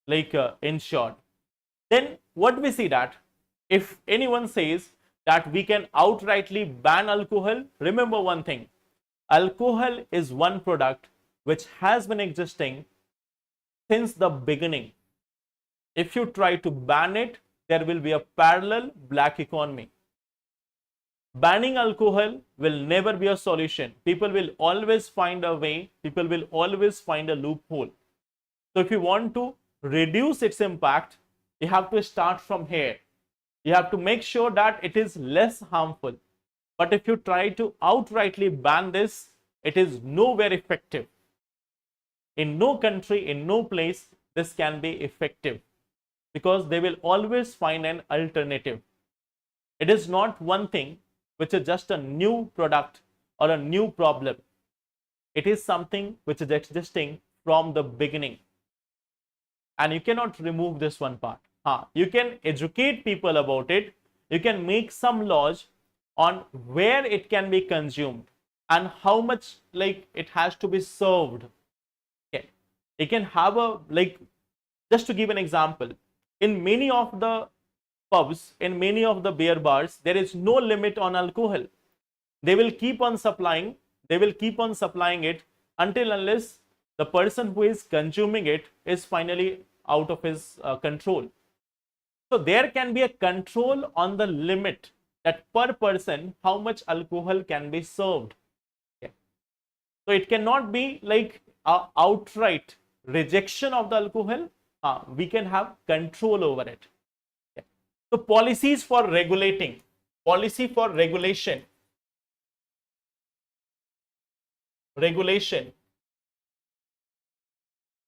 like ensured. Then what we see that if anyone says that we can outrightly ban alcohol, remember one thing, alcohol is one product which has been existing since the beginning. If you try to ban it, there will be a parallel black economy. Banning alcohol will never be a solution. People will always find a way, people will always find a loophole. So if you want to reduce its impact, you have to start from here. You have to make sure that it is less harmful. But if you try to outrightly ban this, it is nowhere effective. In no country, in no place, this can be effective, because they will always find an alternative. It is not one thing which is just a new product or a new problem. It is something which is existing from the beginning. And you cannot remove this one part. You can educate people about it. You can make some laws on where it can be consumed. and how much like it has to be served. Okay, you can have a like, just to give an example, in many of the pubs, in many of the beer bars, there is no limit on alcohol. They will keep on supplying, they will keep on supplying it until unless the person who is consuming it is finally out of his control. So there can be a control on the limit, that per person how much alcohol can be served. Okay. So it cannot be like a outright rejection of the alcohol. We can have control over it. Okay. So policies for regulating, policy for regulation,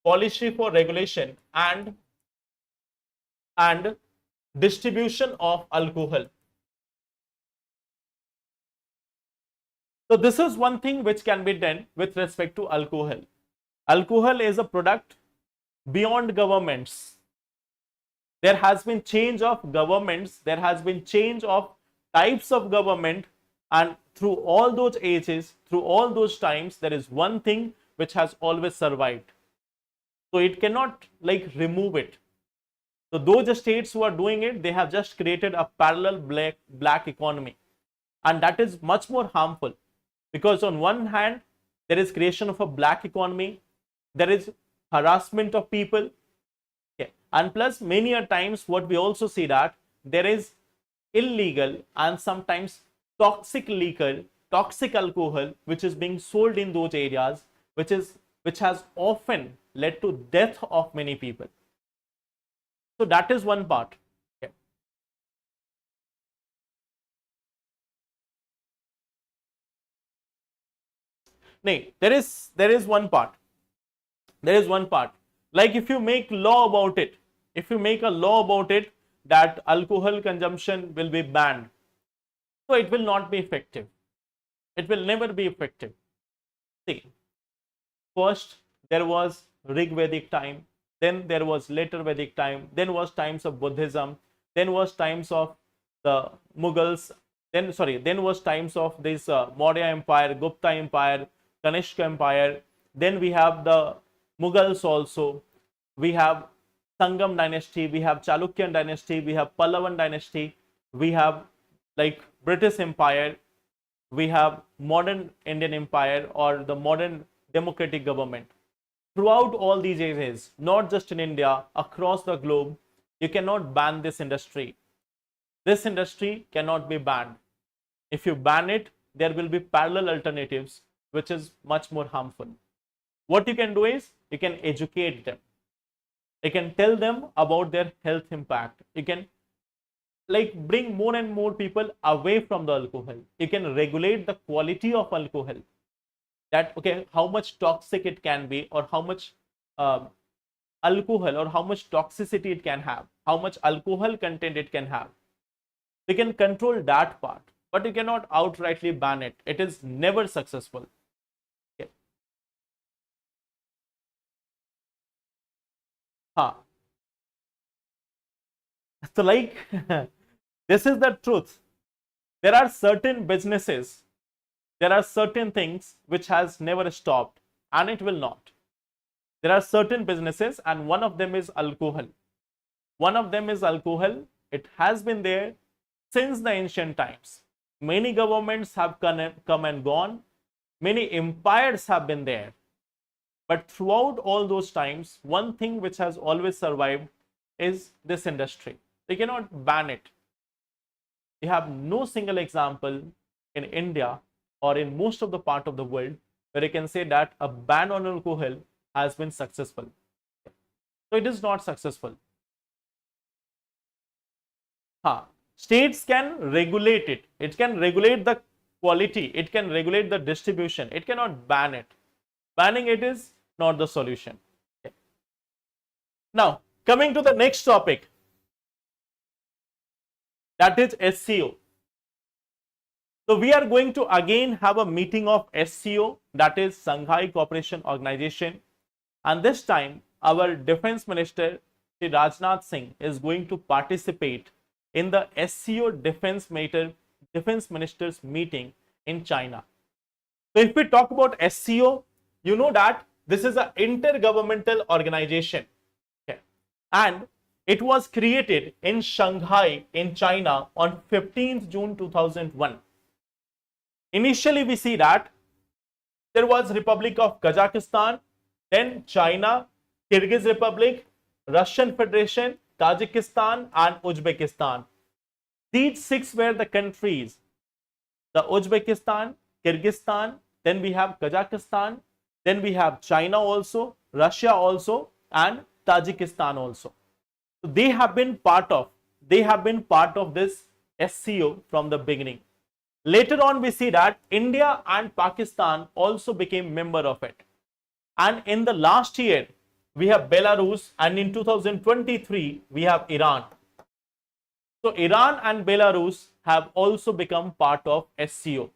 policy for regulation and distribution of alcohol. So this is one thing which can be done with respect to alcohol. Alcohol is a product beyond governments. There has been change of governments, there has been change of types of government, and through all those ages, through all those times, there is one thing which has always survived. So it cannot like remove it. So those states who are doing it, they have just created a parallel black economy, and that is much more harmful, because on one hand there is creation of a black economy, there is harassment of people. Okay. And plus many a times what we also see that there is illegal and sometimes toxic liquor, toxic alcohol which is being sold in those areas, which has often led to death of many people. So that is one part. Okay. Nay, there is one part. There is one part. Like if you make law about it, if you make a law about it that alcohol consumption will be banned, so it will not be effective. It will never be effective. See, first there was Rig Vedic time, then there was later Vedic time, then was times of Buddhism, then was times of the Mughals, then was times of this Maurya Empire, Gupta Empire, Kanishka Empire, then we have the Mughals also, we have Sangam dynasty, we have Chalukyan dynasty, we have Pallavan dynasty, we have like British Empire, we have modern Indian Empire or the modern democratic government. Throughout all these ages, not just in India, across the globe, you cannot ban this industry. This industry cannot be banned. If you ban it, there will be parallel alternatives, which is much more harmful. What you can do is, you can educate them. You can tell them about their health impact. You can like bring more and more people away from the alcohol. You can regulate the quality of alcohol. That okay, how much toxic it can be, or how much alcohol or how much toxicity it can have, how much alcohol content it can have. We can control that part, but you cannot outrightly ban it. It is never successful. Okay. So like this is the truth. There are certain businesses, there are certain things which has never stopped, and it will not. There are certain businesses, and one of them is alcohol. One of them is alcohol. It has been there since the ancient times. Many governments have come and gone. Many empires have been there. But throughout all those times, one thing which has always survived is this industry. They cannot ban it. You have no single example in India or in most of the part of the world where you can say that a ban on alcohol has been successful. So it is not successful. States can regulate it. It can regulate the quality. It can regulate the distribution. It cannot ban it. Banning it is not the solution. Okay. Now, coming to the next topic, that is SCO. So we are going to again have a meeting of SCO, that is Shanghai Cooperation Organization, and this time our Defense Minister Shri Rajnath Singh is going to participate in the SCO Defense Ministers meeting in China. So if we talk about SCO, you know that this is an intergovernmental organization. Okay. And it was created in Shanghai in China on 15th June 2001. Initially, we see that there was Republic of Kazakhstan, then China, Kyrgyz Republic, Russian Federation, Tajikistan, and Uzbekistan. These six were the countries. The Uzbekistan, Kyrgyzstan, then we have Kazakhstan, then we have China also, Russia also, and Tajikistan also. So they have been part of this SCO from the beginning. Later on, we see that India and Pakistan also became member of it. And in the last year, we have Belarus, and in 2023, we have Iran. So Iran and Belarus have also become part of SCO.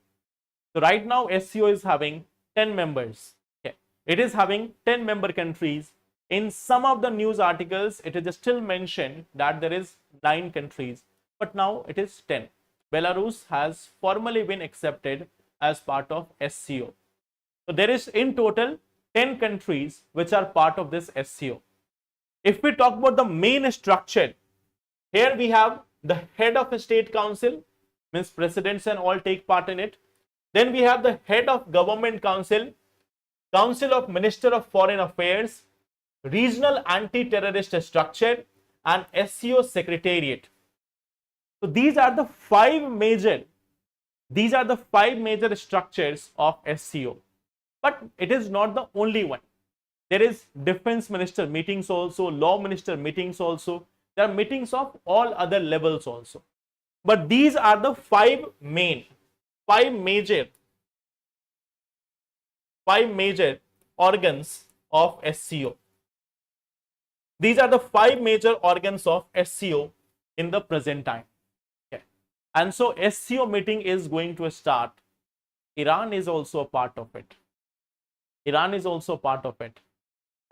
So right now, SCO is having 10 members. Okay. It is having 10 member countries. In some of the news articles, it is still mentioned that there is 9 countries, but now it is 10. Belarus has formally been accepted as part of SCO. So there is in total 10 countries which are part of this SCO. If we talk about the main structure, here we have the head of a state council, means presidents and all take part in it. Then we have the head of government council, council of minister of foreign affairs, regional anti-terrorist structure, and SCO secretariat. So these are the five major structures of SCO. But it is not the only one. There is defense minister meetings also, law minister meetings also. There are meetings of all other levels also. But these are the five major organs of SCO. These are the 5 major organs of SCO in the present time. Okay. And so SCO meeting is going to start. Iran is also a part of it.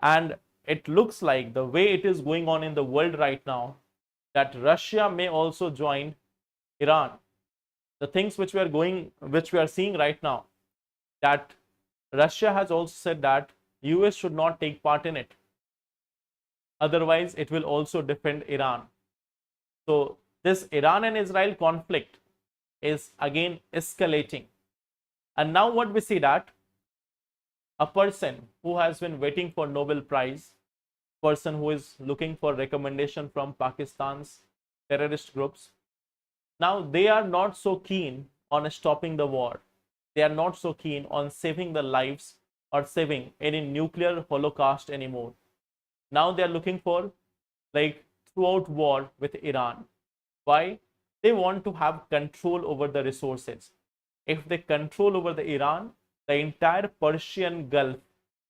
And it looks like the way it is going on in the world right now, that Russia may also join Iran. The things which we are seeing right now, that Russia has also said that US should not take part in it. Otherwise, it will also defend Iran. So this Iran and Israel conflict is again escalating. And now what we see, that a person who has been waiting for Nobel Prize, person who is looking for recommendation from Pakistan's terrorist groups, now they are not so keen on stopping the war. They are not so keen on saving the lives or saving any nuclear holocaust anymore. Now they are looking for throughout war with Iran. Why? They want to have control over the resources. If they control over the Iran, the entire Persian Gulf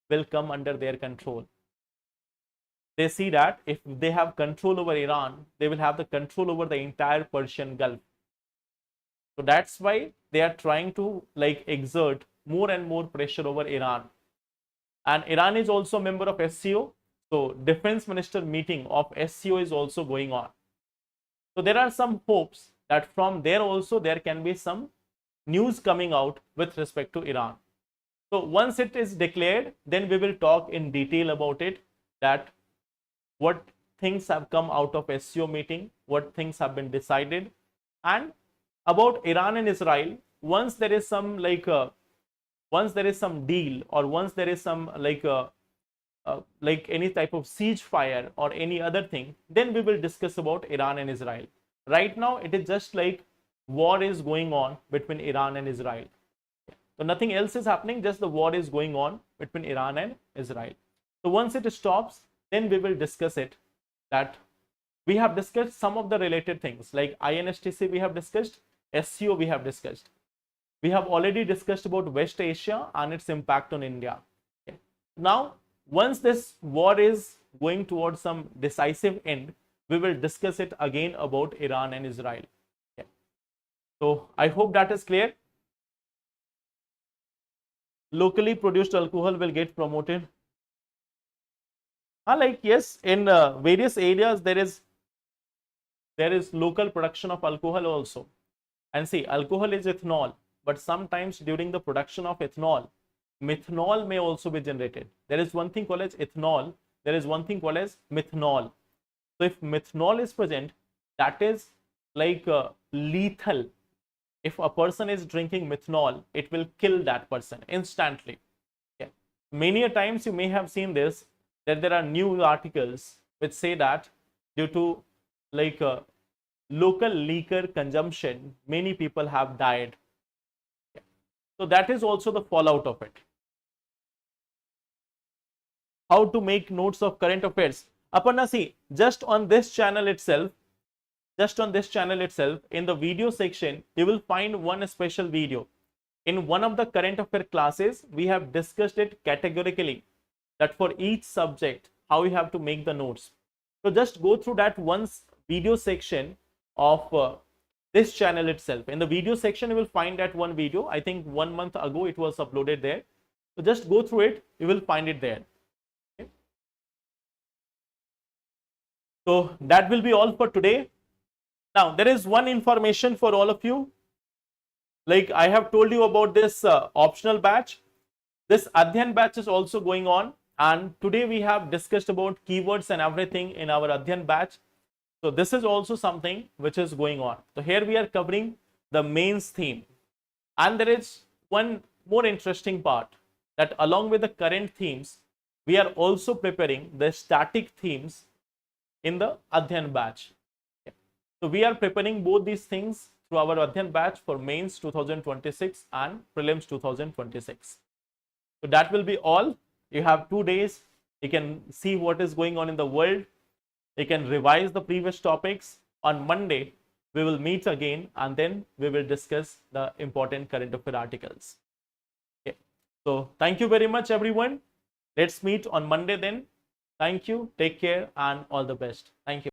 will come under their control. They see that if they have control over Iran, they will have the control over the entire Persian Gulf. So that's why they are trying to exert more and more pressure over Iran. And Iran is also a member of SCO. So defense minister meeting of SCO is also going on. So there are some hopes that from there also there can be some news coming out with respect to Iran. So once it is declared, then we will talk in detail about it, that what things have come out of SCO meeting, what things have been decided, and about Iran and Israel. Once there is some deal, or once there is some any type of siege fire or any other thing, then we will discuss about Iran and Israel. Right now it is just war is going on between Iran and Israel. So nothing else is happening, just the war is going on between Iran and Israel. So once it stops, then we will discuss it. That we have discussed some of the related things like INSTC we have discussed, SCO we have discussed. We have already discussed about West Asia and its impact on India. Okay. Now once this war is going towards some decisive end, we will discuss it again about Iran and Israel. Okay. So I hope that is clear. Locally produced alcohol will get promoted. Yes, in various areas there is local production of alcohol also. And see, alcohol is ethanol. but sometimes during the production of ethanol, methanol may also be generated. There is one thing called as ethanol, there is one thing called as methanol. So if methanol is present, that is like lethal. If a person is drinking methanol, it will kill that person instantly. Okay. Many a times you may have seen this, that there are news articles which say that due to like local liquor consumption, many people have died. Okay. So that is also the fallout of it. How to make notes of current affairs. Aparna, see, just on this channel itself, in the video section, you will find one special video. In one of the current affair classes, we have discussed it categorically, that for each subject, how you have to make the notes. So just go through that once video section of this channel itself. In the video section, you will find that one video. I think 1 month ago it was uploaded there. So just go through it, you will find it there. Okay. So that will be all for today. Now, there is one information for all of you. Like I have told you about this optional batch. This Adhyan batch is also going on. And today we have discussed about keywords and everything in our Adhyan batch. So this is also something which is going on. So here we are covering the mains theme. And there is one more interesting part, that along with the current themes, we are also preparing the static themes in the Adhyan batch. So we are preparing both these things through our Adhyan batch for mains 2026 and prelims 2026. So that will be all. You have 2 days. You can see what is going on in the world. You can revise the previous topics. On Monday, we will meet again and then we will discuss the important current affair articles. Okay. So thank you very much, everyone. Let's meet on Monday then. Thank you. Take care and all the best. Thank you.